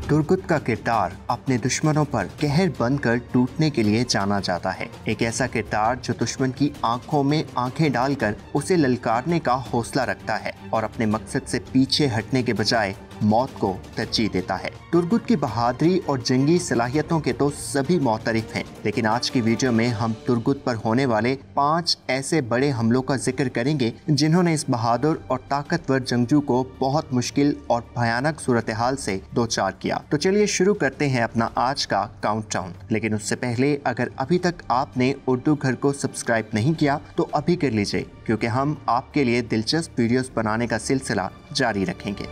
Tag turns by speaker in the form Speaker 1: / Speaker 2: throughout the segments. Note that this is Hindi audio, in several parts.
Speaker 1: तुर्गुत का किरदार अपने दुश्मनों पर कहर बनकर टूटने के लिए जाना जाता है। एक ऐसा किरदार जो दुश्मन की आंखों में आंखें डालकर उसे ललकारने का हौसला रखता है और अपने मकसद से पीछे हटने के बजाय मौत को तरजीह देता है। तुर्गुत की बहादुरी और जंगी सलाहियतों के तो सभी मोतरिफ हैं, लेकिन आज की वीडियो में हम तुर्गुत पर होने वाले 5 ऐसे बड़े हमलों का जिक्र करेंगे जिन्होंने इस बहादुर और ताकतवर जंगजू को बहुत मुश्किल और भयानक सूरत हाल से दो चार किया। तो चलिए शुरू करते हैं अपना आज का काउंटडाउन। लेकिन उससे पहले अगर अभी तक आपने उर्दू घर को सब्सक्राइब नहीं किया तो अभी कर लीजिए, क्योंकि हम आपके लिए दिलचस्प वीडियोस बनाने का सिलसिला जारी रखेंगे।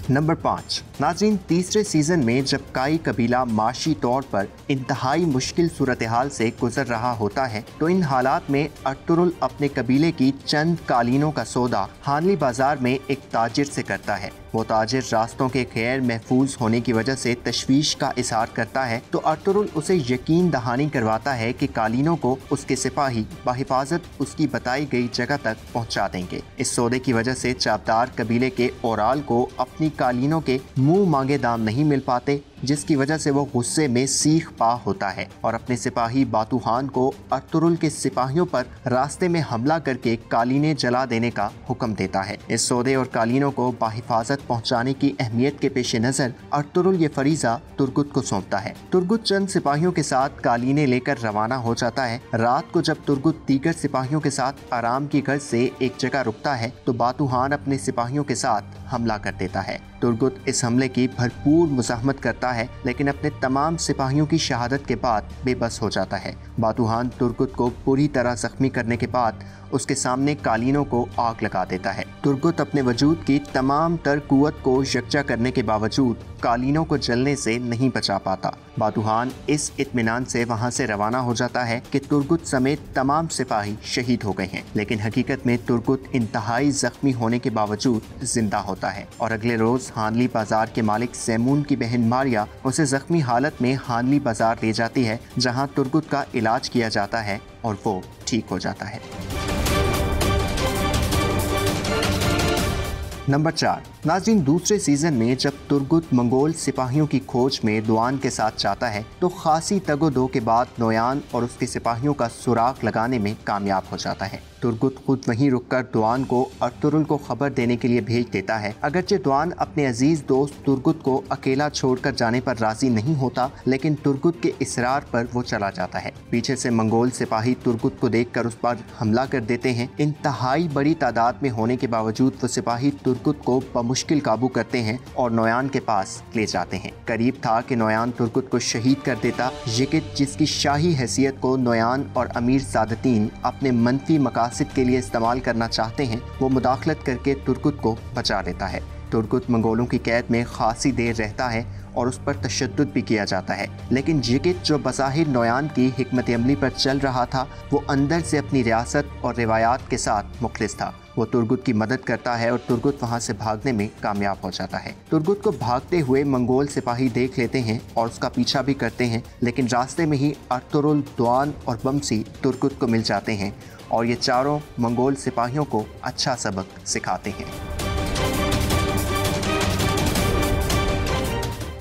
Speaker 1: नंबर 5। नाज़रीन, तीसरे सीजन में जब काई कबीला माशी तौर पर इंतहाई मुश्किल सूरत हाल से गुजर रहा होता है तो इन हालात में अर्तुरुल अपने कबीले की चंद कालीनों का सौदा हानली बाजार में एक ताजिर से करता है। वो ताजिर रास्तों के गैर महफूज होने की वजह से तशवीश का इजहार करता है तो अर्तुरुल उसे यकीन दहानी करवाता है कि कालीनों को उसके सिपाही बाहिफाजत उसकी बताई गई जगह तक पहुंचा देंगे। इस सौदे की वजह से चाबदार कबीले के ओराल को अपनी कालीनों के मुंह मांगे दाम नहीं मिल पाते, जिसकी वजह से वो गुस्से में सीख पा होता है और अपने सिपाही बातूहान को अर्तुरुल के सिपाहियों पर रास्ते में हमला करके कालीने जला देने का हुक्म देता है। इस सौदे और कालीनों को बाहिफाजत पहुंचाने की अहमियत के पेश नजर अर्तुरुल ये फरीजा तुर्गुत को सौंपता है। तुर्गुत चंद सिपाहियों के साथ कालीने लेकर रवाना हो जाता है। रात को जब तुर्गुत दीगर सिपाहियों के साथ आराम की गर्ज से एक जगह रुकता है तो बातूहान अपने सिपाहियों के साथ हमला कर देता है। तुर्गुत इस हमले की भरपूर मुज़ाहमत करता है, लेकिन अपने तमाम सिपाहियों की शहादत के बाद बेबस हो जाता है। बातूहान तुर्गुत को पूरी तरह जख्मी करने के बाद उसके सामने कालीनों को आग लगा देता है। तुर्गुत अपने वजूद की तमाम तर कुव्वत को यकजा करने के बावजूद कालीनों को जलने से नहीं बचा पाता। बातूहान इस इत्मीनान से वहां से रवाना हो जाता है कि तुर्गुत समेत तमाम सिपाही शहीद हो गए हैं, लेकिन हकीकत में तुर्गुत इंतहाई जख्मी होने के बावजूद जिंदा होता है और अगले रोज हानली बाजार के मालिक सैमून की बहन मारिया उसे जख्मी हालत में हानली बाजार ले जाती है, जहां तुर्गुत का इलाज किया जाता है और वो ठीक हो जाता है। नंबर 4। नाज़रीन, दूसरे सीजन में जब तुर्गुत मंगोल सिपाहियों की खोज में दुआन के साथ जाता है तो खासी तगोदो के बाद नोयान और उसके सिपाहियों का सुराग लगाने में कामयाब हो जाता है। तुर्गुत खुद वहीं रुककर दुआन को अर्तुरुल को खबर देने के लिए भेज देता है। अगरचे दुआन अपने अजीज दोस्त तुर्गुत को अकेला छोड़कर जाने पर राजी नहीं होता, लेकिन तुर्गुत के इसरार पर वो चला जाता है। पीछे से मंगोल सिपाही तुर्गुत को देखकर उस पर हमला कर देते हैं। इंतहाई बड़ी तादाद में होने के बावजूद वो सिपाही तुर्गुत को मुश्किल काबू करते हैं और नोयान के पास ले जाते हैं। करीब था कि नोयान तुर्गुत को शहीद कर देता, लेकिन जिसकी शाही हैसियत को नोयान और अमीर सादतीन अपने मनफी मकासद के लिए इस्तेमाल करना चाहते हैं, वो मुदाखलत करके तुर्गुत को बचा लेता है। तुर्गुत मंगोलों की कैद में खासी देर रहता है और उस पर तशद्दुद भी किया जाता है, लेकिन जिकित जो बज़ाहिर नोयान की हिकमत अमली पर चल रहा था वो अंदर से अपनी रियासत और रिवायात के साथ मुखलिस था। वो तुर्गुत की मदद करता है और तुर्गुत वहां से भागने में कामयाब हो जाता है। तुर्गुत को भागते हुए मंगोल सिपाही देख लेते हैं और उसका पीछा भी करते हैं, लेकिन रास्ते में ही अर्तुरुल, दुआन और बमसी तुर्गुत को मिल जाते हैं और ये चारों मंगोल सिपाहियों को अच्छा सबक सिखाते हैं।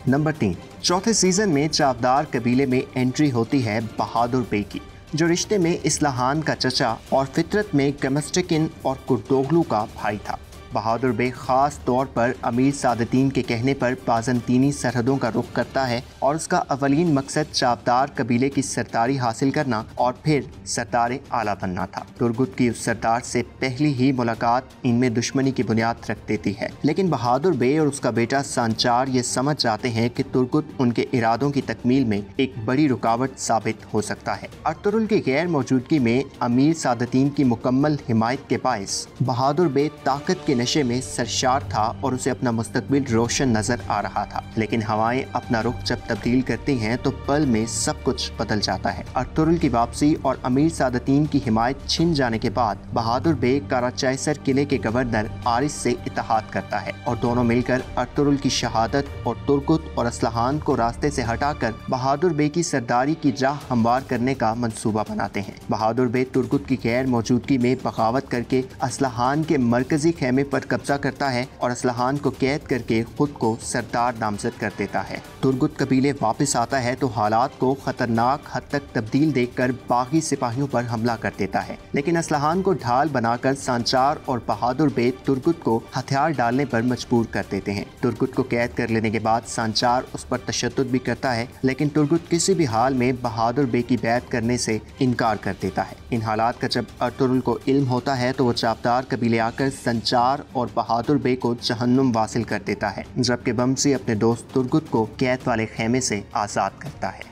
Speaker 1: नंबर 3। चौथे सीजन में चाबदार कबीले में एंट्री होती है बहादुर बे की, जो रिश्ते में इस्लाहान का चचा और फितरत में गमस्टिकिन और कुर्दोगलू का भाई था। बहादुर बे खास तौर पर अमीर सादतीन के कहने पर बाज़ंतीनी सरहदों का रुख करता है और उसका अवलीन मकसद चाबदार कबीले की सरदारी हासिल करना और फिर सरदार आला बनना था। तुर्गुत की उस सरदार से पहली ही मुलाकात इनमें दुश्मनी की बुनियाद रख देती है, लेकिन बहादुर बे और उसका बेटा सांचार ये समझ जाते हैं कि तुर्गुत उनके इरादों की तकमील में एक बड़ी रुकावट साबित हो सकता है। अर्तुरुल की गैर मौजूदगी में अमीर सादतीन की मुकम्मल हिमायत के बायस बहादुर बे ताकत के नशे में सरशार था और उसे अपना मुस्तकबिल रोशन नजर आ रहा था, लेकिन हवाएं अपना रुख जब तब्दील करती हैं तो पल में सब कुछ बदल जाता है। अर्तुरुल की वापसी और अमीर सादतीन की हिमायत छिन जाने के बाद बहादुर बे कराचाइसर किले के गवर्नर आरिस से इत्तेहाद करता है और दोनों मिलकर अर्तुरुल की शहादत और तुर्गुत और असलहान को रास्ते से हटाकर बहादुर बे की सरदारी की राह हमवार करने का मंसूबा बनाते हैं। बहादुर बे तुर्गुत की गैर मौजूदगी में बगावत करके असलहान के मरकजी खेमे पर कब्जा करता है और असलहान को कैद करके खुद को सरदार नामजद कर देता है। तुर्गुत कबीले वापस आता है तो हालात को खतरनाक हद तक तब्दील देखकर बाकी सिपाहियों पर हमला कर देता है, लेकिन असलहान को ढाल बनाकर सांचार और बहादुर बे तुर्गुत को हथियार डालने पर मजबूर कर देते हैं। तुर्गुत को कैद कर लेने के बाद सांचार उस पर तशद्दुद भी करता है, लेकिन तुर्गुत किसी भी हाल में बहादुर बे की बैत करने से इनकार कर देता है। इन हालात का जब अर्तुगरुल को इल्म होता है तो वो चापदार कबीले आकर संचार और बहादुर बे को जहन्नुम वासिल कर देता है, जबकि बमसी अपने दोस्त तुर्गुत को कैद वाले खेमे से आज़ाद करता है।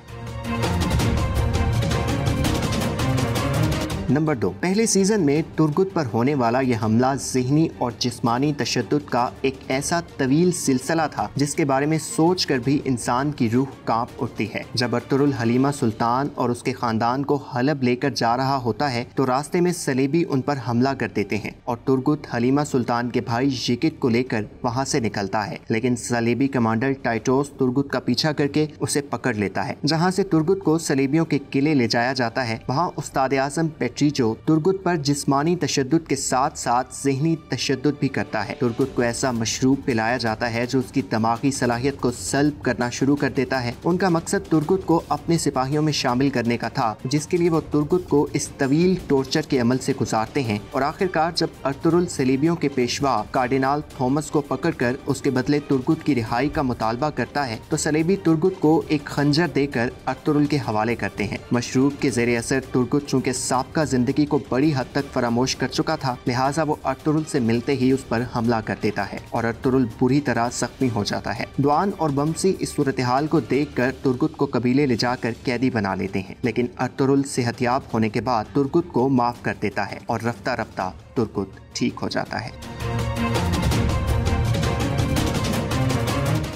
Speaker 1: नंबर 2, पहले सीजन में तुर्गुत पर होने वाला यह हमला ज़हनी और जिस्मानी तशद्दुद का एक ऐसा तवील सिलसिला था जिसके बारे में सोच कर भी इंसान की रूह कांप उठती है। जब अर्तुगरुल हलीमा सुल्तान और उसके खानदान को हलब लेकर जा रहा होता है तो रास्ते में सलेबी उन पर हमला कर देते हैं और तुर्गुत हलीमा सुल्तान के भाई यिकित को लेकर वहाँ से निकलता है, लेकिन सलेबी कमांडर टाइटोस तुर्गुत का पीछा करके उसे पकड़ लेता है। जहाँ से तुर्गुत को सलेबियों के किले ले जाया जाता है, वहाँ उस्ताद आज़म जो तुर्गुत पर जिस्मानी तशद्दुद के साथ साथ ज़हनी तशद्दुद भी करता है। तुर्गुत को ऐसा मशरूब पिलाया जाता है जो उसकी दिमागी सलाहियत को सल्ब करना शुरू कर देता है। उनका मकसद तुर्गुत को अपने सिपाहियों में शामिल करने का था, जिसके लिए वो तुर्गुत को इस तवील टॉर्चर के अमल से गुजारते हैं और आखिरकार जब अर्तुगरुल सलेबियों के पेशवा कार्डिनल थॉमस को पकड़कर उसके बदले तुर्गुत की रिहाई का मुतालबा करता है तो सलेबी तुर्गुत को एक खंजर देकर अर्तुगरुल के हवाले करते हैं। मशरूब के ज़ेरे असर तुर्गुत चूँकि साबका जिंदगी को बड़ी हद तक फरामोश कर चुका था, लिहाजा वो अर्तुगरुल से मिलते ही उस पर हमला कर देता है और अर्तुगरुल बुरी तरह जख्मी हो जाता है। दुआन और बमसी इस सूरत हाल को देखकर तुर्गुत को कबीले ले जाकर कैदी बना लेते हैं, लेकिन अर्तुगरुल सेहतयाब होने के बाद तुर्गुत को माफ कर देता है और रफ्ता रफ्ता तुर्गुत ठीक हो जाता है।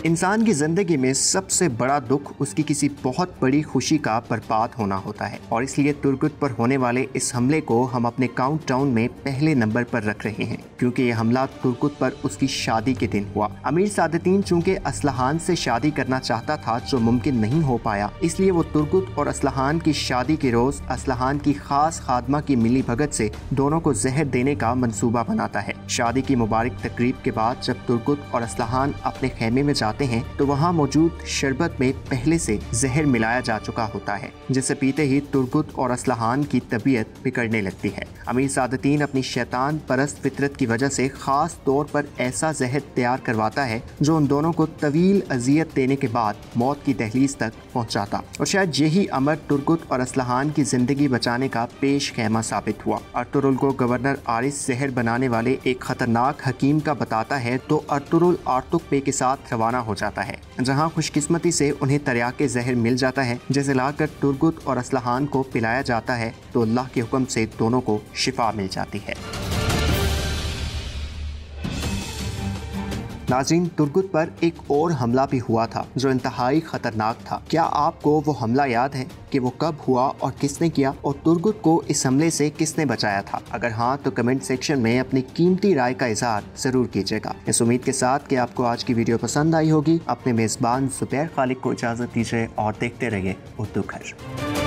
Speaker 1: इंसान की जिंदगी में सबसे बड़ा दुख उसकी किसी बहुत बड़ी खुशी का बर्बाद होना होता है और इसलिए तुर्गुत पर होने वाले इस हमले को हम अपने काउंटडाउन में पहले नंबर पर रख रहे हैं, क्योंकि यह हमला तुर्गुत पर उसकी शादी के दिन हुआ। अमीर सादतीन चूंकि असलहान से शादी करना चाहता था जो मुमकिन नहीं हो पाया, इसलिए वो तुर्गुत और असलहान की शादी के रोज असलहान की खास खादमा की मिली भगत से दोनों को जहर देने का मंसूबा बनाता है। शादी की मुबारक तकरीब के बाद जब तुर्गुत और असलहान अपने खेमे में जाते हैं तो वहाँ मौजूद शरबत में पहले से जहर मिलाया जा चुका होता है, जिसे पीते ही तुर्गुत और असलहान की तबीयत बिगड़ने लगती है। अमीर सादतीन अपनी शैतान परस्त फितरत की वजह से खास तौर पर ऐसा जहर तैयार करवाता है जो उन दोनों को तवील अजियत देने के बाद मौत की दहलीज तक पहुँचाता, और शायद यही अमर तुर्गुत और असलहान की जिंदगी बचाने का पेश खेमा साबित हुआ। अर्तुगरुल को गवर्नर आरिस जहर बनाने वाले एक खतरनाक हकीम का बताता है तो अर्तुगरुल आर्तुक पे के साथ रवाना हो जाता है, जहां खुशकिस्मती से उन्हें तरियाके जहर मिल जाता है, जिसे लाकर तुर्गुत और असलहान को पिलाया जाता है तो अल्लाह के हुक्म से दोनों को शिफा मिल जाती है। नाज़रीन, तुर्गुत पर एक और हमला भी हुआ था जो इंतहाई खतरनाक था। क्या आपको वो हमला याद है कि वो कब हुआ और किसने किया, और तुर्गुत को इस हमले से किसने बचाया था? अगर हाँ तो कमेंट सेक्शन में अपनी कीमती राय का इज़हार जरूर कीजिएगा। इस उम्मीद के साथ कि आपको आज की वीडियो पसंद आई होगी। अपने मेज़बान ज़ुबैर खालिक को इजाज़त दीजिए और देखते रहिए उर्दू घर।